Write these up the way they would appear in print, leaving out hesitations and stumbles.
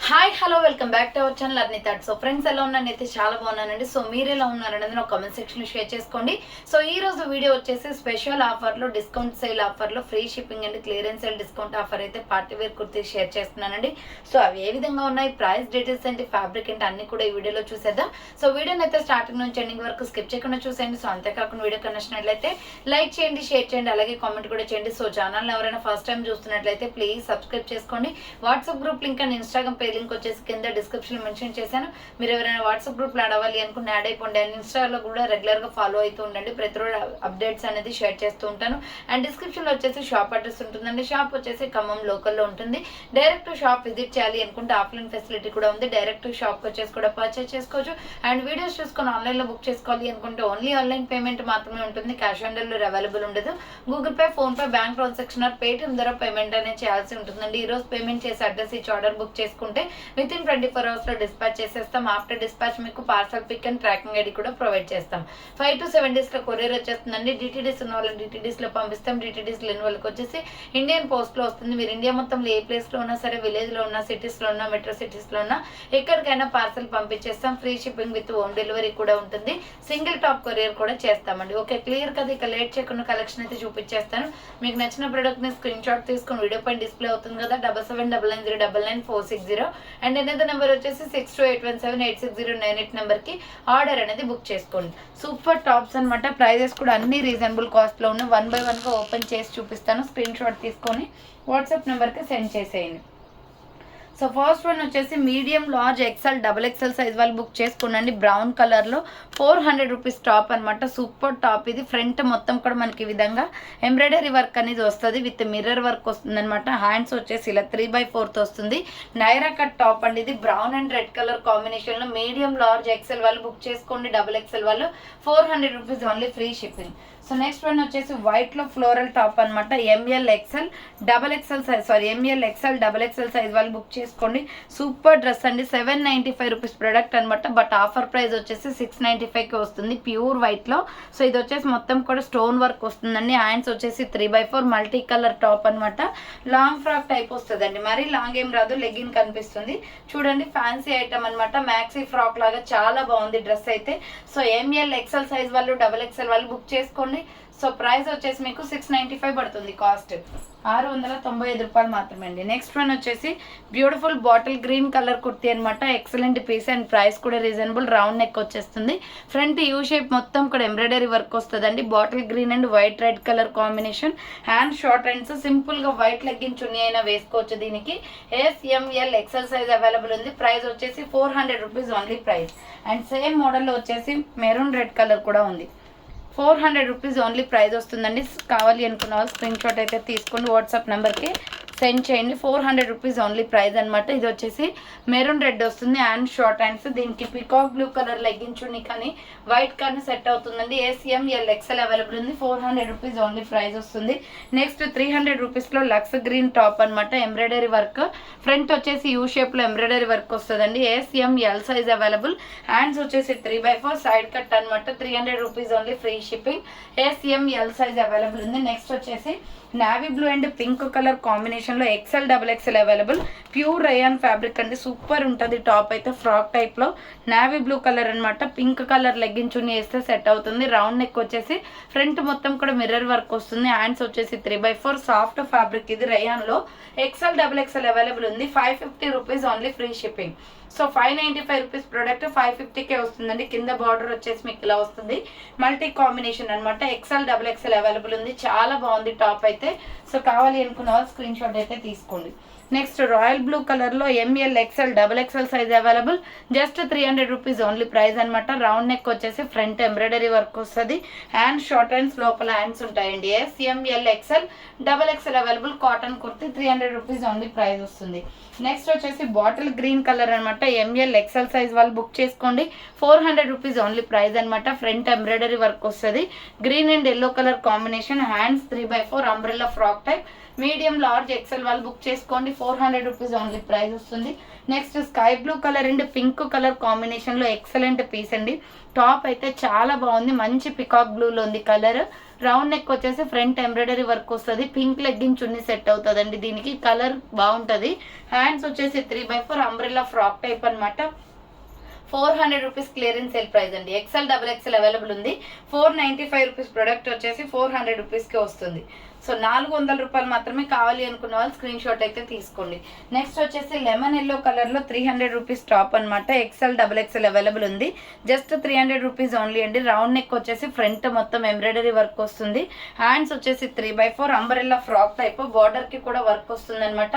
Hi hello welcome back to our channel Arni thought. So friends ఎలా ఉన్నాను అయితే చాలా బాగున్నానండి. సో మీరు ఎలా ఉన్నారనేది నా కామెంట్ సెక్షన్లో షేర్ చేసుకోండి. సో ఈ రోజు వీడియో వచ్చేసి స్పెషల్ ఆఫర్లో డిస్కౌంట్ సేల్ ఆఫర్లో free shipping and clearance sale discount offer అయితే పార్టీ వేర్ కుర్తీ షేర్ చేస్తున్నానండి. సో అవి ఏ విధంగా ఉన్నాయి, ప్రైస్ డీటెయిల్స్ ఏంటి, ఫ్యాబ్రిక్ ఏంటి అన్ని కూడా ఈ వీడియోలో చూసేద్దాం. సో వీడియోని అయితే స్టార్టింగ్ నుంచి ఎండింగ్ వరకు స్కిప్ చేయకుండా చూసేయండి. సో అంతేకాకుండా వీడియో నచ్చినట్లయితే లైక్ చేయండి, షేర్ చేయండి, అలాగే కామెంట్ కూడా చేయండి. సో ఛానల్ ఎవరైనా ఫస్ట్ టైం చూస్తున్నట్లయితే ప్లీజ్ సబ్స్క్రైబ్ చేసుకోండి. WhatsApp group link and Instagram page link వచ్చేసి కింద డిస్క్రిప్షన్ మెన్షన్ చేశాను. మీరు ఎవరైనా వాట్సాప్ గ్రూప్ లో యాడ్ అవ్వాలి అనుకుంటే యాడ్ అయిపోండి. అండ్ ఇన్స్టాలో కూడా రెగ్యులర్ గా ఫాలో అవుతూ ఉండండి. ప్రతిరోజు అప్డేట్స్ అనేది షేర్ చేస్తూ ఉంటాను. అండ్ డిస్క్రిప్షన్ లో వచ్చేసి షాప్ అడ్రస్ ఉంటుందండి. షాప్ వచ్చేసి ఖమ్మం లోకల్లో ఉంటుంది. డైరెక్ట్ షాప్ విజిట్ చేయాలి అనుకుంటే ఆఫ్లైన్ ఫెసిలిటీ కూడా ఉంది. డైరెక్ట్ షాప్ వచ్చేసి కూడా పర్చేస్ చేసుకోవచ్చు. అండ్ వీడియోస్ చూసుకొని ఆన్లైన్ లో బుక్ చేసుకోవాలి అనుకుంటే ఓన్లీ ఆన్లైన్ పేమెంట్ మాత్రమే ఉంటుంది. క్యాష్ ఆన్ డెలివరీ అవైలబుల్ ఉండదు. Google Pay, PhonePe, bank transaction or Paytm ద్వారా పేమెంట్ అనేది చేయాల్సి ఉంటుందండి. ఈ రోజు పేమెంట్ చేసి అడ్రస్ ఇచ్చి ఆర్డర్ బుక్ చేసుకుంటే విత్ ఇన్ 24 hours లో డిస్పాచ్ చేసేస్తాం. ఆఫ్టర్ డిస్పాచ్ మీకు parcel pick and tracking ID కూడా ప్రొవైడ్ చేస్తాం. 5 to 7 days లో కొరియర్ వచ్చేస్తుందండి. డిటిడిస్ ఉన్న వాళ్ళకి డిటిడిస్ లో పంపిస్తాం. డిటిడిస్ లేని వాళ్ళకి వచ్చేసి ఇండియన్ పోస్ట్ లో వస్తుంది. మీరు ఇండియా మొత్తంలో ఏ ప్లేస్ లో ఉన్నా సరే, విలేజ్ లో ఉన్నా, సిటీస్ లో ఉన్నా, మెట్రో సిటీస్ లో ఉన్నా ఎక్కడికైనా పార్సల్ పంపించేస్తాం. Free shipping with home delivery కూడా ఉంటుంది. సింగిల్ టాప్ కొరియర్ కూడా చేస్తామండి. ఓకే, క్లియర్ కదా. ఇక లేట్ చేయకుండా కలెక్షన్ అయితే చూపించేస్తాను. మీకు నచ్చిన ప్రోడక్ట్ ని స్క్రీన్ షాట్ తీసుకుని వీడియో పైన డిస్ప్లే అవుతుంది కదా, 7799099460 అండ్ ఎనదర్ నెంబర్ వచ్చేసి 6281786098 నెంబర్ కి ఆర్డర్ అనేది బుక్ చేసుకోండి. సూపర్ టాప్స్ అనమాట. ప్రైజెస్ కూడా అన్ని రీజనబుల్ కాస్ట్ లో ఉన్నాయి. 1 by 1 గా ఓపెన్ చేసి చూపిస్తాను. స్క్రీన్ షాట్ తీసుకొని వాట్సాప్ నెంబర్ కి సెండ్ చేసేయండి. సో ఫస్ట్ వన్ వచ్చేసి medium, large, XL, double XL size వాళ్ళు బుక్ చేసుకోండి. బ్రౌన్ కలర్ లో 400 రూపీస్ టాప్ అనమాట. సూపర్ టాప్ ఇది. ఫ్రంట్ మొత్తం కూడా మనకి ఈ విధంగా ఎంబ్రాయిడరీ వర్క్ అనేది వస్తుంది. విత్ మిర్రర్ వర్క్ వస్తుంది అనమాట. హ్యాండ్స్ వచ్చేసి ఇలా 3/4 వస్తుంది. నైరా కట్ టాప్ అండి ఇది. Brown and red colour combination లో మీడియం, లార్జ్, ఎక్సెల్ వాళ్ళు బుక్ చేసుకోండి. డబుల్ ఎక్సెల్ వాళ్ళు 400 rupees only, free shipping. So next one వచ్చేసి వైట్ లో ఫ్లోరల్ టాప్ అనమాట. ML XL double XL size, M L XL double XL size వాళ్ళు book చేసుకోండి. Super dress అండి. 795 రూపీస్ ప్రొడక్ట్ అనమాట. బట్ ఆఫర్ ప్రైస్ వచ్చేసి 695కి వస్తుంది ప్యూర్ వైట్ లో. సో ఇది వచ్చేసి మొత్తం కూడా స్టోన్ వర్క్ వస్తుందండి. హ్యాండ్స్ వచ్చేసి 3/4 మల్టీ కలర్ టాప్ అనమాట. లాంగ్ ఫ్రాక్ టైప్ వస్తుందండి. మరీ లాంగ్ ఏం రాదు, లెగ్గిన్ కనిపిస్తుంది. చూడండి, ఫ్యాన్సీ ఐటమ్ అనమాట. మ్యాక్సీ ఫ్రాక్ లాగా చాలా బాగుంది డ్రెస్ అయితే. సో ఎంఎల్ ఎక్సెల్ సైజ్ వాళ్ళు, డబల్ ఎక్సెల్ వాళ్ళు బుక్ చేసుకోండి. సో ప్రైస్ వచ్చేసి మీకు 695 పడుతుంది. కాస్ట్ 695 రూపాయలు మాత్రమే అండి. నెక్స్ట్ వన్ వచ్చేసి beautiful bottle green colour kurti అనమాట. ఎక్సలెంట్ పీస్ అండ్ ప్రైస్ కూడా రీజనబుల్. రౌండ్ నెక్ వచ్చేస్తుంది. ఫ్రంట్ యూ షేప్ మొత్తం కూడా ఎంబ్రాయిడరీ వర్క్ వస్తుందండి. Bottle green and white red colour combination. Hand short hands. Simple గా వైట్ లెగ్గిన్ చున్నీ అయినా వేసుకోవచ్చు. దీనికి ఎస్ఎంఎల్ ఎక్సెల్ సైజ్ అవైలబుల్ ఉంది. ప్రైస్ వచ్చేసి 400 rupees only price. And same మోడల్లో వచ్చేసి మెరూన్ రెడ్ కలర్ కూడా ఉంది. 400 రూపీస్ ఓన్లీ ప్రైస్ వస్తుందండి. కావాలి అనుకున్న వాళ్ళు స్క్రీన్ షాట్ అయితే తీసుకొని వాట్సాప్ నెంబర్కి సెండ్ చేయండి. 400 రూపీస్ ఓన్లీ ప్రైస్ అనమాట. ఇది వచ్చేసి మెరూన్ రెడ్ వస్తుంది. And short hands. దీనికి పికాక్ బ్లూ కలర్ లెగ్గించుని కానీ వైట్ కానీ సెట్ అవుతుందండి. ఏసీఎంఎల్ ఎక్సెల్ అవైలబుల్ ఉంది. 400 రూపీస్ ఓన్లీ ప్రైస్ వస్తుంది. నెక్స్ట్ 300 రూపీస్లో లక్స్ గ్రీన్ టాప్ అనమాట. Embroidery work. ఫ్రంట్ వచ్చేసి యూ షేప్లో ఎంబ్రాయిడరీ వర్క్ వస్తుందండి. ACML size available. హ్యాండ్స్ వచ్చేసి 3/4 సైడ్ కట్ అనమాట. 300 rupees only, free shipping. ACML size available ఉంది. నెక్స్ట్ వచ్చేసి navy blue and pink colour combination లో XL, double XL available. Pure rayon fabric అండి. Super ఉంటుంది top అయితే. Frock type లో navy blue colour అనమాట. పింక్ కలర్ లెగ్గిన్ చున్నీ వేస్తే సెట్ అవుతుంది. రౌండ్ నెక్ వచ్చేసి ఫ్రంట్ మొత్తం కూడా మిర్రర్ వర్క్ వస్తుంది. హ్యాండ్స్ వచ్చేసి 3/4 సాఫ్ట్ ఫ్యాబ్రిక్ ఇది. రయాన్ లో ఎక్సెల్, డబుల్ ఎక్సెల్ అవైలబుల్ ఉంది. 550 rupees only, free shipping. So 595 rupees product 550కే వస్తుందండి. కింద బార్డర్ వచ్చేసి మీకు ఇలా వస్తుంది. మల్టీ కాంబినేషన్ అనమాట. ఎక్సెల్, డబుల్ ఎక్సెల్ అవైలబుల్ ఉంది. చాలా బాగుంది టాప్ అయితే. సో కావాలి అనుకున్న వాళ్ళు స్క్రీన్ షాట్ అయితే తీసుకోండి. నెక్స్ట్ రాయల్ బ్లూ కలర్ లో M L XL, double XL size available. Just 300 rupees only price అనమాట. రౌండ్ నెక్ వచ్చేసి ఫ్రంట్ ఎంబ్రాయిడరీ వర్క్ వస్తుంది. హ్యాండ్ షార్ట్ హ్యాండ్స్, లోపల హ్యాండ్స్ ఉంటాయండి. M L XL, double XL available. Cotton kurti 300 rupees only price వస్తుంది. Next వచ్చేసి bottle green colour అనమాట. ML XL size వాళ్ళు book చేసుకోండి. 400 రూపీస్ ఓన్లీ ప్రైస్ అనమాట. ఫ్రంట్ ఎంబ్రాయిడరీ వర్క్ వస్తుంది. Green and yellow colour combination. Hands 3/4 umbrella frock type. Medium, large, XL వాళ్ళు book చేసుకోండి. 400 rupees only price వస్తుంది. Next sky blue colour and pink colour combination లో excellent piece అండి. Top అయితే చాలా బాగుంది. మంచి పికాక్ బ్లూలో ఉంది కలర్. రౌండ్ నెక్ వచ్చేసి ఫ్రంట్ ఎంబ్రాయిడరీ వర్క్ వస్తుంది. పింక్ లెగ్గిన్ చున్నీ సెట్ అవుతుందండి. దీనికి కలర్ బాగుంటుంది. హ్యాండ్స్ వచ్చేసి 3/4 అంబ్రెల్లా ఫ్రాక్ టైప్ అనమాట. 400 రూపీస్ క్లియరెన్స్ సేల్ ప్రైస్ అండి. ఎక్సెల్ XXL అవైలబుల్ ఉంది. 495 రూపీస్ ప్రొడక్ట్ వచ్చేసి 400 రూపీస్కి వస్తుంది. సో 400 రూపాయలు మాత్రమే. కావాలి అనుకున్న వాళ్ళు స్క్రీన్ షాట్ అయితే తీసుకోండి. నెక్స్ట్ వచ్చేసి లెమన్ ఎల్లో కలర్లో 300 రూపీస్ టాప్ అనమాట. ఎక్సెల్ XXL అవైలబుల్ ఉంది. జస్ట్ 300 రూపీస్ ఓన్లీ అండి. రౌండ్ నెక్ వచ్చేసి ఫ్రంట్ మొత్తం ఎంబ్రాయిడరీ వర్క్ వస్తుంది. హ్యాండ్స్ వచ్చేసి 3/4 అంబరెల్లా ఫ్రాక్ టైప్. బార్డర్కి కూడా వర్క్ వస్తుంది అనమాట.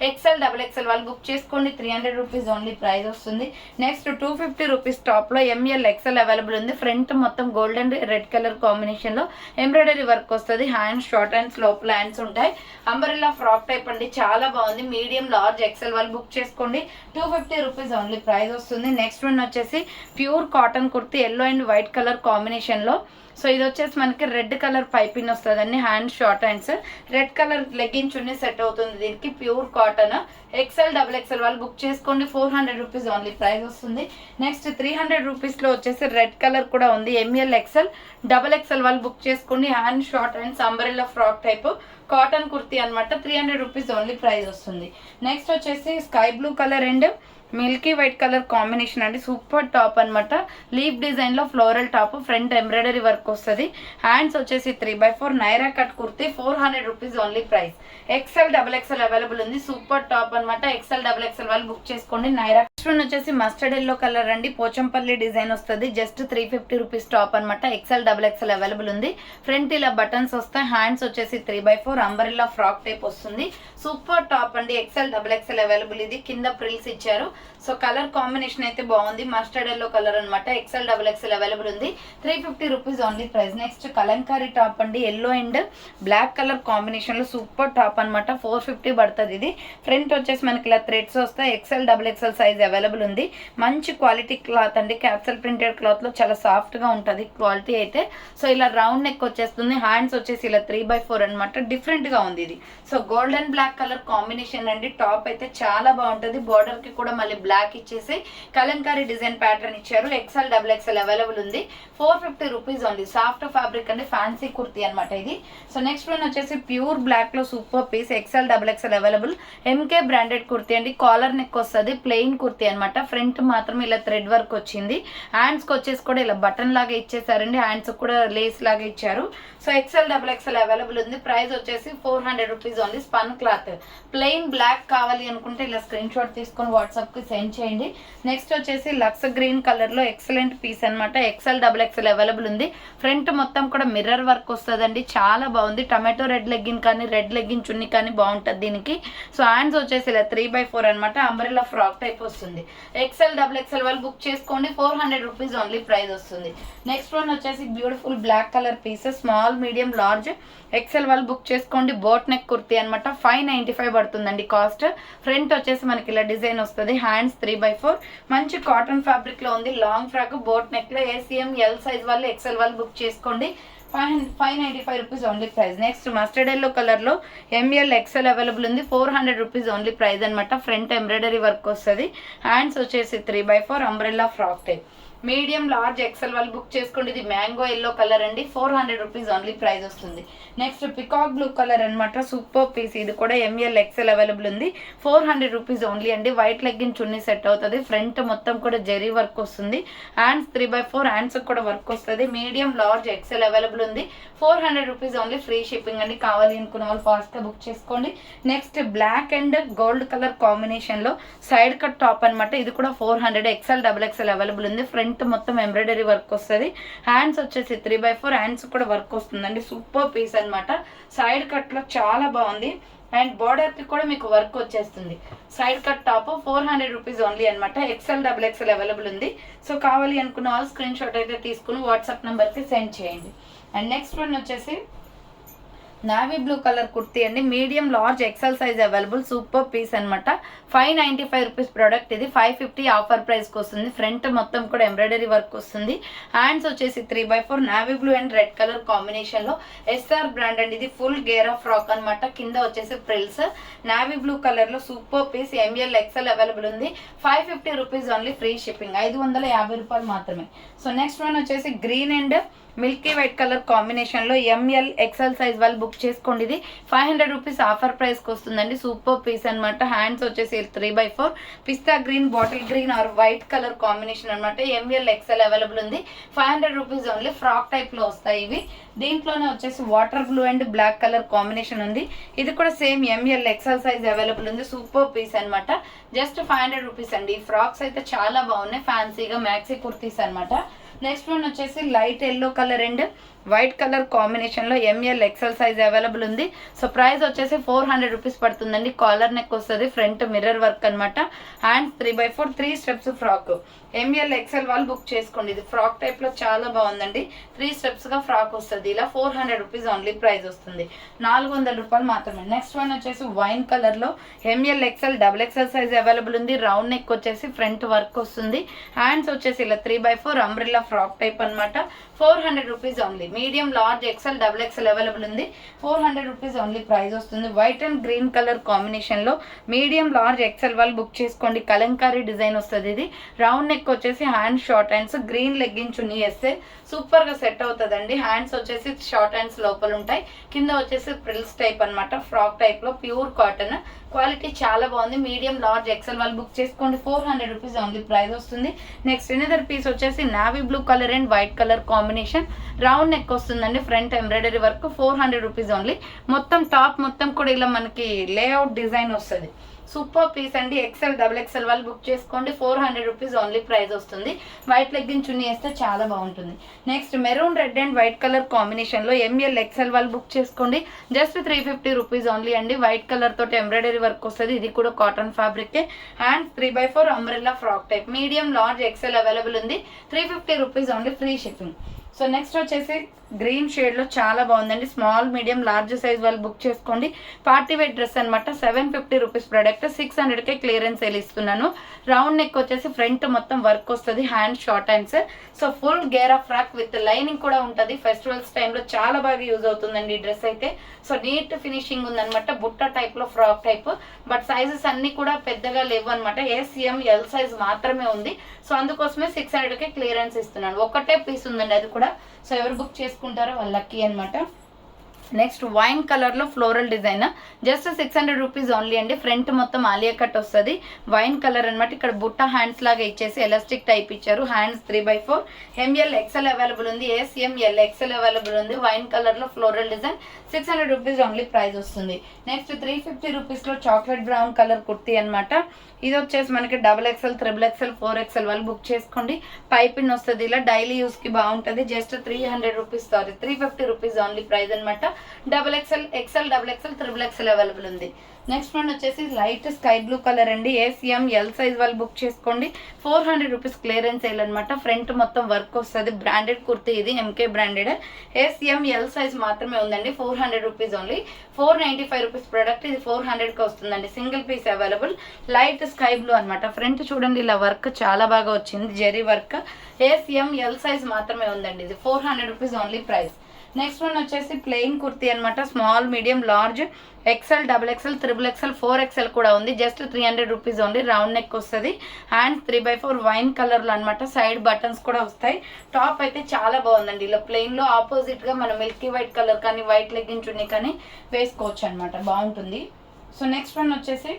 ఎక్సెల్ XXL వాళ్ళు బుక్ చేసుకోండి. 300 రూపీస్ ఓన్లీ ప్రైస్ వస్తుంది. నెక్స్ట్ 250 రూపీస్ టాప్లో ML XL అవైలబుల్ ఉంది. ఫ్రంట్ మొత్తం గోల్డెన్ రెడ్ కలర్ కాంబినేషన్లో ఎంబ్రాయిడరీ వర్క్ వస్తుంది. హ్యాండ్స్ షార్ట్ హ్యాండ్స్ లోపల హ్యాండ్స్ ఉంటాయి. అంబరెల్లా ఫ్రాక్ టైప్ అండి. చాలా బాగుంది. మీడియం లార్జ్ XL వాళ్ళు బుక్ చేసుకోండి. 250 రూపీస్ ఓన్లీ ప్రైస్ వస్తుంది. నెక్స్ట్ వన్ వచ్చేసి pure cotton kurti yellow and white colour కాంబినేషన్లో. సో ఇది వచ్చేసి మనకి రెడ్ కలర్ పైపింగ్ వస్తుందండి. Hands short hands red colour legging chunni set అవుతుంది. దీనికి ప్యూర్ కాటన్. ఎక్సెల్ XXL వాళ్ళు బుక్ చేసుకోండి. 400 రూపీస్ ఓన్లీ ప్రైస్ వస్తుంది. నెక్స్ట్ 300 రూపీస్లో వచ్చేసి రెడ్ కలర్ కూడా ఉంది. ML XL XXL వాళ్ళు బుక్ చేసుకోండి. Hand short hands umbrella frock type cotton kurti అనమాట. 300 రూపీస్ ఓన్లీ ప్రైస్ వస్తుంది. నెక్స్ట్ వచ్చేసి sky blue colour and milky white colour combination అండి. సూపర్ టాప్ అనమాట. లీఫ్ డిజైన్లో floral top. Front embroidery work వస్తుంది. Hands వచ్చేసి 3/4 Naira cut kurti. 400 rupees only price. XL XXL available ఉంది. Super top అనమాట. ఎక్సెల్ XXL వాళ్ళు బుక్ చేసుకోండి. నైరా నెక్స్ట్ వచ్చేసి మస్టర్డ్ ఎల్లో కలర్ అండి. పోచంపల్లి డిజైన్ వస్తుంది. జస్ట్ 350 రూపీస్ టాప్ అనమాట. ఎక్సెల్ XXL అవైలబుల్ ఉంది. ఫ్రంట్ ఇలా బటన్స్ వస్తాయి. హ్యాండ్స్ వచ్చేసి 3/4 అంబరెల్లా ఫ్రాక్ టైప్ వస్తుంది. సూపర్ టాప్ అండి. XL XXL available. ఇది కింద ప్రిల్స్ ఇచ్చారు. సో కలర్ కాంబినేషన్ అయితే బాగుంది. మస్టర్డ్ ఎల్లో కలర్ అనమాట. ఎక్సెల్ XXL అవైలబుల్ ఉంది. 350 rupees only price. Next kalamkari top అండి. Yellow and black colour combination లో సూపర్ టాప్ అనమాట. 450 పడుతుంది. ఇది ఫ్రంట్ వచ్చేసి మనకి ఇలా థ్రెడ్స్ వస్తాయి. ఎక్సెల్ XXL సైజ్ అవైలబుల్ ఉంది. మంచి క్వాలిటీ క్లాత్ అండి. క్యాప్సల్ ప్రింటెడ్ క్లాత్ లో చాలా సాఫ్ట్ గా ఉంటుంది క్వాలిటీ అయితే. సో ఇలా రౌండ్ నెక్ వచ్చేస్తుంది. హ్యాండ్స్ వచ్చేసి ఇలా 3/4 అనమాట. డిఫరెంట్ గా ఉంది ఇది. So golden black colour combination అండి. టాప్ అయితే చాలా బాగుంటుంది. బార్డర్ కి కూడా మళ్ళీ బ్లాక్ ఇచ్చేసి కలంకారీ డిజైన్ ప్యాటర్న్ ఇచ్చారు. ఎక్సెల్ XXL అవైలబుల్ ఉంది. 450 రూపీస్ ఓన్లీ. సాఫ్ట్ ఫ్యాబ్రిక్ అండి. ఫ్యాన్సీ కుర్తీ అనమాట ఇది. సో నెక్స్ట్ వన్ వచ్చేసి ప్యూర్ బ్లాక్ లో super piece. XL XXL available. MK branded kurti అండి. కాలర్ నెక్ వస్తుంది. ప్లెయిన్ కుర్తీ అనమాట. ఫ్రంట్ మాత్రం ఇలా థ్రెడ్ వర్క్ వచ్చింది. హ్యాండ్స్ కి వచ్చేసి కూడా ఇలా బటన్ లాగా ఇచ్చేసారండి. హ్యాండ్స్ కూడా లేస్ లాగా ఇచ్చారు. సో ఎక్సెల్ XXL అవైలబుల్ ఉంది. ప్రైస్ వచ్చేసి 400 rupees only. Spun cloth plain black కావాలి అనుకుంటే ఇలా స్క్రీన్ షాట్ తీసుకొని వాట్సాప్ కి సెండ్ చేయండి. నెక్స్ట్ వచ్చేసి లక్స్ గ్రీన్ కలర్ లో ఎక్సలెంట్ పీస్ అనమాట. ఎక్సెల్ XXL అవైలబుల్ ఉంది. ఫ్రంట్ మొత్తం కూడా మిర్రర్ వర్క్ వస్తుందండి. చాలా బాగుంది. టమాటో రెడ్ లెగ్గిన్ కానీ రెడ్ లెగ్గిన్ చున్నీ కానీ బాగుంటుంది దీనికి. సో హ్యాండ్స్ వచ్చేసి ఇలా 3/4 అనమాట. అంబ్రెల్లా ఫ్రాక్ టైప్ వస్తుంది. ఎక్సెల్ XXL వాళ్ళు బుక్ చేసుకోండి. 400 రూపీస్ ఓన్లీ ప్రైస్ వస్తుంది. నెక్స్ట్ వన్ వచ్చేసి beautiful black colour piece. Small medium large XL వాళ్ళు బుక్ చేసుకోండి. బోట్ నెక్ కుర్తీ అనమాట. 595 పడుతుందండి కాస్ట్. ఫ్రంట్ వచ్చేసి మనకి ఇలా డిజైన్ వస్తుంది. హ్యాండ్స్ 3/4 మంచి కాటన్ ఫ్యాబ్రిక్ లో ఉంది. లాంగ్ ఫ్రాక్ బోట్ నెక్ లో. ACM L సైజ్ వాళ్ళు ఎక్సెల్ వాళ్ళు బుక్ చేసుకోండి. 595 rupees only price. Next mustard yellow colour లో ML XL అవైలబుల్ ఉంది. 400 రూపీస్ ఓన్లీ ప్రైస్ అనమాట. ఫ్రంట్ ఎంబ్రాయిడరీ వర్క్ వస్తుంది. హ్యాండ్స్ వచ్చేసి 3/4 umbrella frock type. Medium large XL వాళ్ళు బుక్ చేసుకోండి. ఇది మ్యాంగో ఎల్లో కలర్ అండి. 400 రూపీస్ ఓన్లీ ప్రైస్ వస్తుంది. నెక్స్ట్ పికాక్ బ్లూ కలర్ అనమాట. Super piece. ఇది కూడా ML XL అవైలబుల్ ఉంది. 400 రూపీస్ ఓన్లీ అండి. వైట్ లెగ్గిన్ చున్నీ సెట్ అవుతుంది. ఫ్రంట్ మొత్తం కూడా జెరీ వర్క్ వస్తుంది. హ్యాండ్స్ 3/4 హ్యాండ్స్ కూడా వర్క్ వస్తుంది. మీడియం లార్జ్ XL అవైలబుల్ ఉంది. 400 రూపీస్ ఓన్లీ. ఫ్రీ షిప్పింగ్ అండి. కావాలి అనుకున్న వాళ్ళు ఫాస్ట్ గా బుక్ చేసుకోండి. Next black and gold colour combination లో సైడ్ కట్ టాప్ అనమాట. ఇది కూడా 400. ఎక్సెల్ XXL అవైలబుల్ ఉంది. ఫ్రంట్ మొత్తం ఎంబ్రాయిడరీ వర్క్ వస్తుంది. హ్యాండ్స్ వచ్చేసి 3/4 హ్యాండ్స్ కూడా వర్క్ వస్తుందండి. సూపర్ పీస్ అనమాట. సైడ్ కట్ లో చాలా బాగుంది. అండ్ బార్డర్ కి కూడా మీకు వర్క్ వచ్చేస్తుంది. Side cut top 400 rupees only అనమాట. ఎక్సెల్ XXL అవైలబుల్ ఉంది. సో కావాలి అనుకున్న వాళ్ళు స్క్రీన్ షాట్ అయితే తీసుకుని వాట్సాప్ నెంబర్ కి సెండ్ చేయండి. అండ్ నెక్స్ట్ వన్ వచ్చేసి నావీ బ్లూ కలర్ కుర్తీ అండి. Medium large XL size available. Super piece అనమాట. 595 రూపీస్ ప్రోడక్ట్. ఇది 550 ఆఫర్ ప్రైస్కి వస్తుంది. ఫ్రంట్ మొత్తం కూడా ఎంబ్రాయిడరీ వర్క్ వస్తుంది. హ్యాండ్స్ వచ్చేసి 3/4 navy blue and red colour combination లో. SR బ్రాండ్ అండి. ఇది ఫుల్ గేరా ఫ్రాక్ అనమాట. కింద వచ్చేసి ప్రిల్స్. నావీ బ్లూ కలర్ లో super piece. ML XL available ఉంది. 550 రూపీస్ ఓన్లీ. Free shipping. 550 రూపాయలు మాత్రమే. సో నెక్స్ట్ వన్ వచ్చేసి green and milky white colour కాంబినేషన్లో ఎంఎల్ ఎక్సెల్ సైజ్ వాళ్ళు బుక్ చేసుకోండి. ఇది 500 రూపీస్ ఆఫర్ ప్రైస్కి వస్తుందండి. సూపర్ పీస్ అనమాట. హ్యాండ్స్ వచ్చేసి 3/4 pista green, bottle green or white colour combination అనమాట. ఎంఎల్ ఎక్సెల్ అవైలబుల్ ఉంది. 500 రూపీస్ ఓన్లీ. ఫ్రాక్ టైప్లో వస్తాయి ఇవి. దీంట్లోనే వచ్చేసి water blue and black colour combination ఉంది. ఇది కూడా same ML XL size available ఉంది. సూపర్ పీస్ అనమాట. జస్ట్ 500 రూపీస్ అండి. ఈ ఫ్రాక్స్ అయితే చాలా బాగున్నాయి, ఫ్యాన్సీగా మ్యాక్సీ కుర్తీస్ అనమాట. నెక్స్ట్ వన్ వచ్చేసి light yellow colour and white colour కాంబినేషన్లో ఎంఎల్ ఎక్సెల్ సైజ్ అవైలబుల్ ఉంది. సో ప్రైస్ వచ్చేసి 400 రూపీస్ పడుతుందండి. కాలర్ నెక్ వస్తుంది, ఫ్రంట్ మిర్రర్ వర్క్ అనమాట. Hands 3/4 3 steps frock. ML XL వాళ్ళు బుక్ చేసుకోండి. ఇది ఫ్రాక్ టైప్లో చాలా బాగుందండి. 3 స్టెప్స్గా ఫ్రాక్ వస్తుంది. ఇలా 400 రూపీస్ ఓన్లీ ప్రైస్ వస్తుంది. 400 రూపాయలు మాత్రమే. నెక్స్ట్ వన్ వచ్చేసి వైన్ కలర్లో ML XL double XL size available ఉంది. రౌండ్ నెక్ వచ్చేసి ఫ్రంట్ వర్క్ వస్తుంది. హ్యాండ్స్ వచ్చేసి ఇలా 3/4 అంబ్రెల్లా ఫ్రాక్ టైప్ అనమాట. 400 rupees only. Medium, large, XL, double XL available ఉంది. 400 రూపీస్ ఓన్లీ ప్రైస్ వస్తుంది. వైట్ అండ్ గ్రీన్ కలర్ కాంబినేషన్లో మీడియం, లార్జ్, ఎక్సెల్ వాళ్ళు బుక్ చేసుకోండి. కలంకారీ డిజైన్ వస్తుంది. ఇది రౌండ్ నెక్ వచ్చేసి hand short hands, green legging చున్నీ వేస్తే సూపర్గా సెట్ అవుతుందండి. హ్యాండ్స్ వచ్చేసి షార్ట్ హ్యాండ్స్ లోపల ఉంటాయి. కింద వచ్చేసి ప్రిల్స్ టైప్ అనమాట. ఫ్రాక్ టైప్లో ప్యూర్ కాటన్. క్వాలిటీ చాలా బాగుంది. మీడియం, లార్జ్, ఎక్సెల్ వాళ్ళు బుక్ చేసుకోండి. 400 రూపీస్ ఓన్లీ ప్రైస్ వస్తుంది. నెక్స్ట్ ఎనదర్ పీస్ వచ్చేసి navy blue colour and white colour combination. Round neck వస్తుందండి, front embroidery work. 400 rupees only. మొత్తం టాప్ మొత్తం కూడా ఇలా మనకి లేఅవుట్ డిజైన్ వస్తుంది. సూపర్ పీస్ అండి. ఎక్సెల్, డబుల్ ఎక్సెల్ వాళ్ళు బుక్ చేసుకోండి. 400 రూపీస్ ఓన్లీ ప్రైస్ వస్తుంది. వైట్ లెగ్గిన్ చున్నీ వేస్తే చాలా బాగుంటుంది. Next maroon red and white colour కాంబినేషన్లో ఎంఎల్ ఎక్సెల్ వాళ్ళు బుక్ చేసుకోండి. జస్ట్ 350 రూపీస్ ఓన్లీ అండి. వైట్ కలర్ తోటి ఎంబ్రాయిడరీ వర్క్ వస్తుంది. ఇది కూడా cotton fabric. Hand 3/4 umbrella frock type. Medium, large, XL available ఉంది. 350 rupees only, free shipping. So next వచ్చేసి గ్రీన్ షేడ్లో చాలా బాగుందండి. స్మాల్, మీడియం, లార్జ్ సైజ్ వాళ్ళు బుక్ చేసుకోండి. పార్టీ వేర్ డ్రెస్ అనమాట. 750 రూపీస్ ప్రోడక్ట్. 600కే క్లియరెన్స్ సేల్ ఇస్తున్నాను. రౌండ్ నెక్ వచ్చేసి ఫ్రంట్ మొత్తం వర్క్ వస్తుంది. Hand short hands. So full గేరా ఫ్రాక్ విత్ లైనింగ్ కూడా ఉంటుంది. ఫెస్టివల్స్ టైంలో చాలా బాగా యూజ్ అవుతుందండి ఈ డ్రెస్ అయితే. సో నీట్ ఫినిషింగ్ ఉందనమాట. బుట్ట టైప్లో ఫ్రాక్ టైప్. బట్ సైజెస్ అన్నీ కూడా పెద్దగా లేవు అనమాట. SM L సైజ్ మాత్రమే ఉంది. సో అందుకోసమే 600కే క్లియరెన్స్ ఇస్తున్నాను. ఒకటే పీస్ ఉందండి, అది కూడా. సో ఎవరు బుక్ చేసుకుంటారో వాళ్ళు లక్కీ అనమాట. నెక్స్ట్ వైన్ కలర్లో floral design. Just 600 rupees only అండి. ఫ్రంట్ మొత్తం ఆలియా కట్ వస్తుంది. వైన్ కలర్ అనమాట. ఇక్కడ బుట్ట హ్యాండ్స్ లాగా ఇచ్చేసి ఎలాస్టిక్ టైప్ ఇచ్చారు. హ్యాండ్స్ 3/4. ఎంఎల్ ఎక్సెల్ అవైలబుల్ ఉంది. SM L XL అవైలబుల్ ఉంది. వైన్ కలర్లో floral design. 600 rupees only price వస్తుంది. నెక్స్ట్ 350 రూపీస్లో చాక్లెట్ బ్రౌన్ కలర్ కుర్తీ అనమాట. ఇది వచ్చేసి మనకి డబుల్ ఎక్సెల్, 3XL, 4XL వాళ్ళు బుక్ చేసుకోండి. పైపిన్ వస్తుంది. ఇలా డైలీ యూస్కి బాగుంటుంది. జస్ట్ 350 రూపీస్ ఓన్లీ ప్రైస్ అనమాట. Double XL, XL, double XL, 3XL available ఉంది. నెక్స్ట్ వన్ వచ్చేసి లైట్ స్కై బ్లూ కలర్ అండి. SM L సైజ్ వాళ్ళు బుక్ చేసుకోండి. 400 రూపీస్ క్లియరెన్స్ సేల్ అనమాట. ఫ్రంట్ మొత్తం వర్క్ వస్తుంది. బ్రాండెడ్ కుర్తీ ఇది, MK branded. SM L size మాత్రమే ఉందండి. 400 రూపీస్ ఓన్లీ. 495 rupees product. ఇది 400కి వస్తుందండి. Single piece available. Light sky blue అనమాట. ఫ్రంట్ చూడండి ఇలా వర్క్ చాలా బాగా వచ్చింది, zari work. SM L size మాత్రమే ఉందండి. ఇది 400 rupees only price. Next one వచ్చేసి ప్లెయిన్ కుర్తీ అనమాట. Small, medium, large, XL, double XL, 3XL, 4XL కూడా ఉంది. Just 300 rupees only. Round neck వస్తుంది. హ్యాండ్ 3/4 వైన్ కలర్లో అనమాట. సైడ్ బటన్స్ కూడా వస్తాయి. టాప్ అయితే చాలా బాగుందండి. ఇలా ప్లెయిన్లో ఆపోజిట్గా మనం మిల్కీ వైట్ కలర్ కానీ వైట్ లెగ్గిన్ చున్నీ కానీ వేసుకోవచ్చు అనమాట. బాగుంటుంది. సో నెక్స్ట్ వన్ వచ్చేసి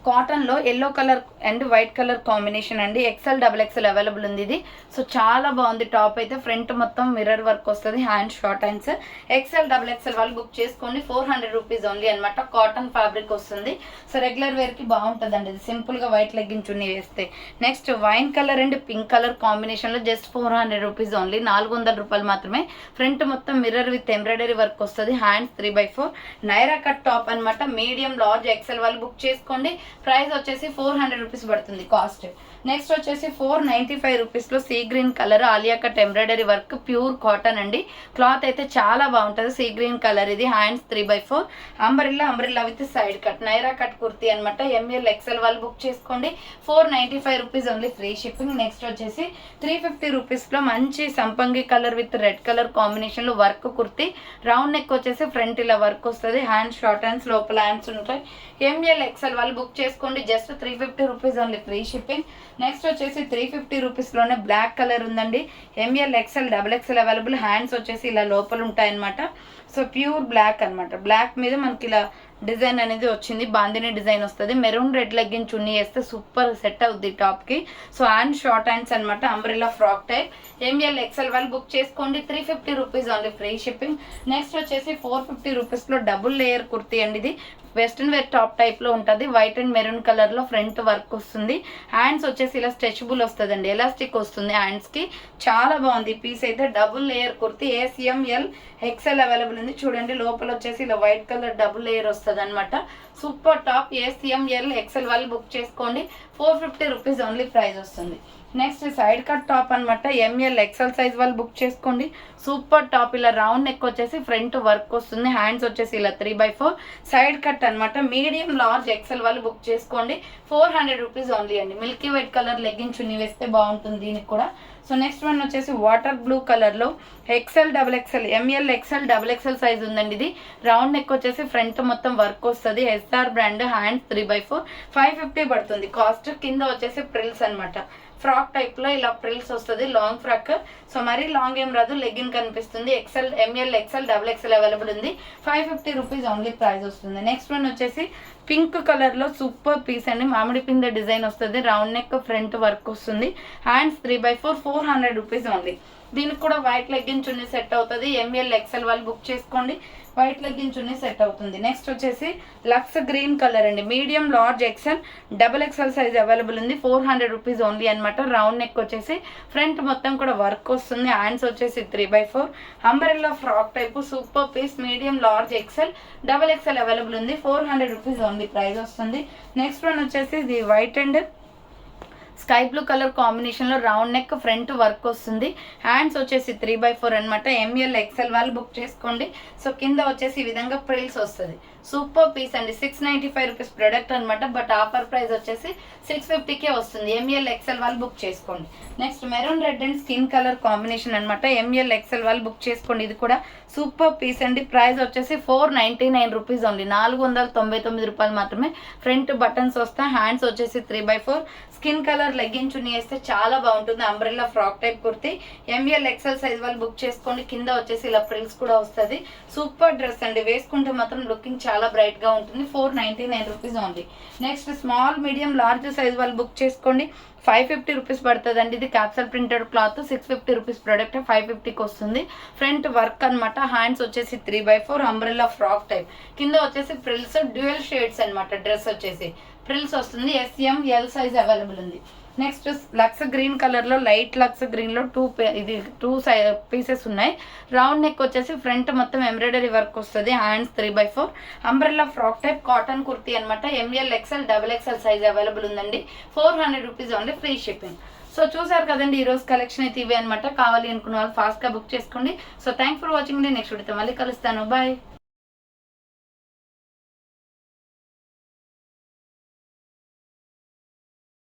కాటన్లో yellow colour and white colour combination అండి. XL, డబుల్ XL అవైలబుల్ ఉంది ఇది. సో చాలా బాగుంది. టాప్ అయితే ఫ్రంట్ మొత్తం మిర్రర్ వర్క్ వస్తుంది. Hand short hands. XL, double XL వాళ్ళు బుక్ చేసుకోండి. 400 రూపీస్ ఓన్లీ అనమాట. కాటన్ ఫ్యాబ్రిక్ వస్తుంది. సో రెగ్యులర్ వేర్కి బాగుంటుందండి ఇది, సింపుల్గా వైట్ లెగ్గిన్ చున్నీ వేస్తే. Next wine colour and pink colour కాంబినేషన్లో జస్ట్ 400 రూపీస్ ఓన్లీ. 400 రూపాయలు మాత్రమే. ఫ్రంట్ మొత్తం మిర్రర్ విత్ ఎంబ్రాయిడరీ వర్క్ వస్తుంది. హ్యాండ్స్ 3/4 నైరా కట్ టాప్ అనమాట. మీడియం, లార్జ్, XL వాళ్ళు బుక్ చేసుకోండి. ప్రైస్ వచ్చేసి 400 రూపీస్ పడుతుంది కాస్ట్. నెక్స్ట్ వచ్చేసి 495 రూపీస్లో sea green colour Alia cut embroidery work. Pure cotton అండి. క్లాత్ అయితే చాలా బాగుంటుంది. సీ గ్రీన్ కలర్ ఇది. Hands 3/4 umbrella with side cut. Naira cut kurti అనమాట. ML XL వాళ్ళు బుక్ చేసుకోండి. 495 rupees only, free shipping. Next వచ్చేసి 350 రూపీస్లో మంచి సంపంగి కలర్ విత్ రెడ్ కలర్ కాంబినేషన్లో వర్క్ కుర్తీ. రౌండ్ నెక్ వచ్చేసి ఫ్రంట్ ఇలా వర్క్ వస్తుంది. హ్యాండ్స్ షార్ట్ హ్యాండ్స్, లోపల హ్యాండ్స్ ఉంటాయి. ML XL వాళ్ళు బుక్ చేసుకోండి. Just 350 rupees only, free shipping. Next వచ్చేసి 350 రూపీస్లోనే బ్లాక్ కలర్ ఉందండి. ML XL double XL available. Hands వచ్చేసి ఇలా లోపల ఉంటాయన్నమాట. సో ప్యూర్ బ్లాక్ అనమాట. బ్లాక్ మీద మనకి ఇలా డిజైన్ అనేది వచ్చింది, బాందిని డిజైన్ వస్తుంది. మెరూన్ రెడ్ లెగ్గిన్ చున్నీ వేస్తే సూపర్ సెట్ అవుద్ది టాప్కి. సో హ్యాండ్ షార్ట్ హ్యాండ్స్ అనమాట, umbrella frock type. ML XL వాళ్ళు బుక్ చేసుకోండి. 350 rupees only, free shipping. Next వచ్చేసి 450 రూపీస్లో డబుల్ లేయర్ కుర్తీ అండి. ఇది వెస్ట్రన్ వేర్ టాప్ టైప్లో ఉంటుంది. వైట్ అండ్ మెరూన్ కలర్లో ఫ్రంట్ వర్క్ వస్తుంది. హ్యాండ్స్ వచ్చేసి ఇలా స్ట్రెచబుల్ వస్తుందండి, ఎలాస్టిక్ వస్తుంది హ్యాండ్స్కి. చాలా బాగుంది పీస్ అయితే. Double layer kurti ACML XL available ఉంది. చూడండి లోపల వచ్చేసి ఇలా వైట్ కలర్ డబుల్ లేయర్ వస్తుంది అనమాట. Super top. ఏసీఎంఎల్ ఎక్స్ఎల్ వాళ్ళు బుక్ చేసుకోండి. 450 రూపీస్ ఓన్లీ ప్రైస్ వస్తుంది. నెక్స్ట్ సైడ్ కట్ టాప్ అనమాట. ఎంఎల్ ఎక్స్ఎల్ సైజ్ వాళ్ళు బుక్ చేసుకోండి. Super top. ఇలా రౌండ్ నెక్ వచ్చేసి ఫ్రంట్ వర్క్ వస్తుంది. హ్యాండ్స్ వచ్చేసి ఇలా 3/4 సైడ్ కట్ అనమాట. మీడియం లార్జ్ ఎక్స్ఎల్ వాళ్ళు బుక్ చేసుకోండి. 400 రూపీస్ ఓన్లీ అండి. మిల్కీ వైట్ కలర్ లెగ్గిన్ చున్నీ వేస్తే బాగుంటుంది దీనికి కూడా. సో నెక్స్ట్ వన్ వచ్చేసి వాటర్ బ్లూ కలర్లో XL double XL, ML XL double XL size ఉందండి. ఇది రౌండ్ నెక్ వచ్చేసి ఫ్రంట్ మొత్తం వర్క్ వస్తుంది. SR brand. హ్యాండ్స్ 3/4 550 పడుతుంది కాస్ట్. కింద వచ్చేసి ప్రిల్స్ అనమాట. ఫ్రాక్ టైప్లో ఇలా ప్రిల్స్ వస్తుంది. Long frock. సో మరీ లాంగ్ ఏం రాదు, లెగ్గిన్ కనిపిస్తుంది. XL ML XL double XL available ఉంది. 550 రూపీస్ ఓన్లీ ప్రైస్ వస్తుంది. నెక్స్ట్ వన్ వచ్చేసి పింక్ కలర్లో సూపర్ పీస్ అండి. మామిడి పింద డిజైన్ వస్తుంది. రౌండ్ నెక్ ఫ్రంట్ వర్క్ వస్తుంది. Hands 3/4 400 rupees only. దీనికి కూడా వైట్ లెగ్గిన్ చున్నీ సెట్ అవుతుంది. ఎంఎల్ ఎక్స్ఎల్ వాళ్ళు బుక్ చేసుకోండి. వైట్ లెగ్గిన్ చున్నీ సెట్ అవుతుంది. నెక్స్ట్ వచ్చేసి లక్స్ గ్రీన్ కలర్ అండి. Medium large XL double XL size available ఉంది. 400 రూపీస్ ఓన్లీ అనమాట. రౌండ్ నెక్ వచ్చేసి ఫ్రంట్ మొత్తం కూడా వర్క్ వస్తుంది. హ్యాండ్స్ వచ్చేసి 3/4 umbrella frock type. Super piece. Medium large XL double XL available ఉంది. 400 రూపీస్ ఓన్లీ ప్రైస్ వస్తుంది. నెక్స్ట్ వన్ వచ్చేసి ఇది white and sky blue colour కాంబినేషన్లో రౌండ్ నెక్ ఫ్రంట్ వర్క్ వస్తుంది. హ్యాండ్స్ వచ్చేసి 3/4 అనమాట. ఎంఎల్ ఎక్స్ఎల్ వాళ్ళు బుక్ చేసుకోండి. సో కింద వచ్చేసి ఈ విధంగా ప్రిల్స్ వస్తుంది. సూపర్ పీస్ అండి. 695 రూపీస్ ప్రొడక్ట్ అనమాట. బట్ ఆఫర్ ప్రైస్ వచ్చేసి 650కే వస్తుంది. ఎంఎల్ ఎక్స్ఎల్ వాళ్ళు బుక్ చేసుకోండి. Next maroon red and skin colour combination అనమాట. ఎంఎల్ ఎక్స్ఎల్ వాళ్ళు బుక్ చేసుకోండి. ఇది కూడా సూపర్ పీస్ అండి. ప్రైస్ వచ్చేసి 499 రూపీస్ ఓన్లీ, 499 రూపాయలు మాత్రమే. ఫ్రంట్ బటన్స్ వస్తాయి. హ్యాండ్స్ వచ్చేసి 3/4 స్కిన్ కలర్ లెగ్గిన్ చున్నీ వేస్తే చాలా బాగుంటుంది. Umbrella frock type kurti. M L XL size వాళ్ళు బుక్ చేసుకోండి. కింద వచ్చేసి ఇలా ప్రిల్స్ కూడా వస్తుంది. సూపర్ డ్రెస్ అండి. వేసుకుంటే మాత్రం లుకింగ్ చాలా బ్రైట్ గా ఉంటుంది. 499 rupees only. Next small medium large size వాళ్ళు బుక్ చేసుకోండి. 550 రూపీస్ పడుతుంది అండి. ఇది capsule printed cloth. 650 rupees product 550కి వస్తుంది. ఫ్రంట్ వర్క్ అనమాట. హ్యాండ్స్ వచ్చేసి 3/4 అంబ్రెల్లా ఫ్రాక్ టైప్. కింద వచ్చేసి ప్రిల్స్ డ్యూయల్ షేడ్స్ అనమాట. డ్రెస్ వచ్చేసి ప్రిల్స్ వస్తుంది. ఎస్ఎంఎల్ సైజ్ అవైలబుల్ ఉంది. నెక్స్ట్ లక్స్ గ్రీన్ కలర్లో లైట్ లక్స్ గ్రీన్లో టూ పీసెస్ ఉన్నాయి. రౌండ్ నెక్ వచ్చేసి ఫ్రంట్ మొత్తం ఎంబ్రాయిడరీ వర్క్ వస్తుంది. Hands 3/4 umbrella frock type cotton kurti అనమాట. ML XL double XL size available ఉందండి. 400 rupees only, free shipping. So చూసారు కదండి ఈరోజు కలెక్షన్ అయితే ఇవే అనమాట. కావాలి అనుకున్న వాళ్ళు ఫాస్ట్గా బుక్ చేసుకోండి. సో థ్యాంక్స్ ఫర్ వాచింగ్ అండి. నెక్స్ట్ వీడియోతో మళ్ళీ కలుస్తాను. బాయ్.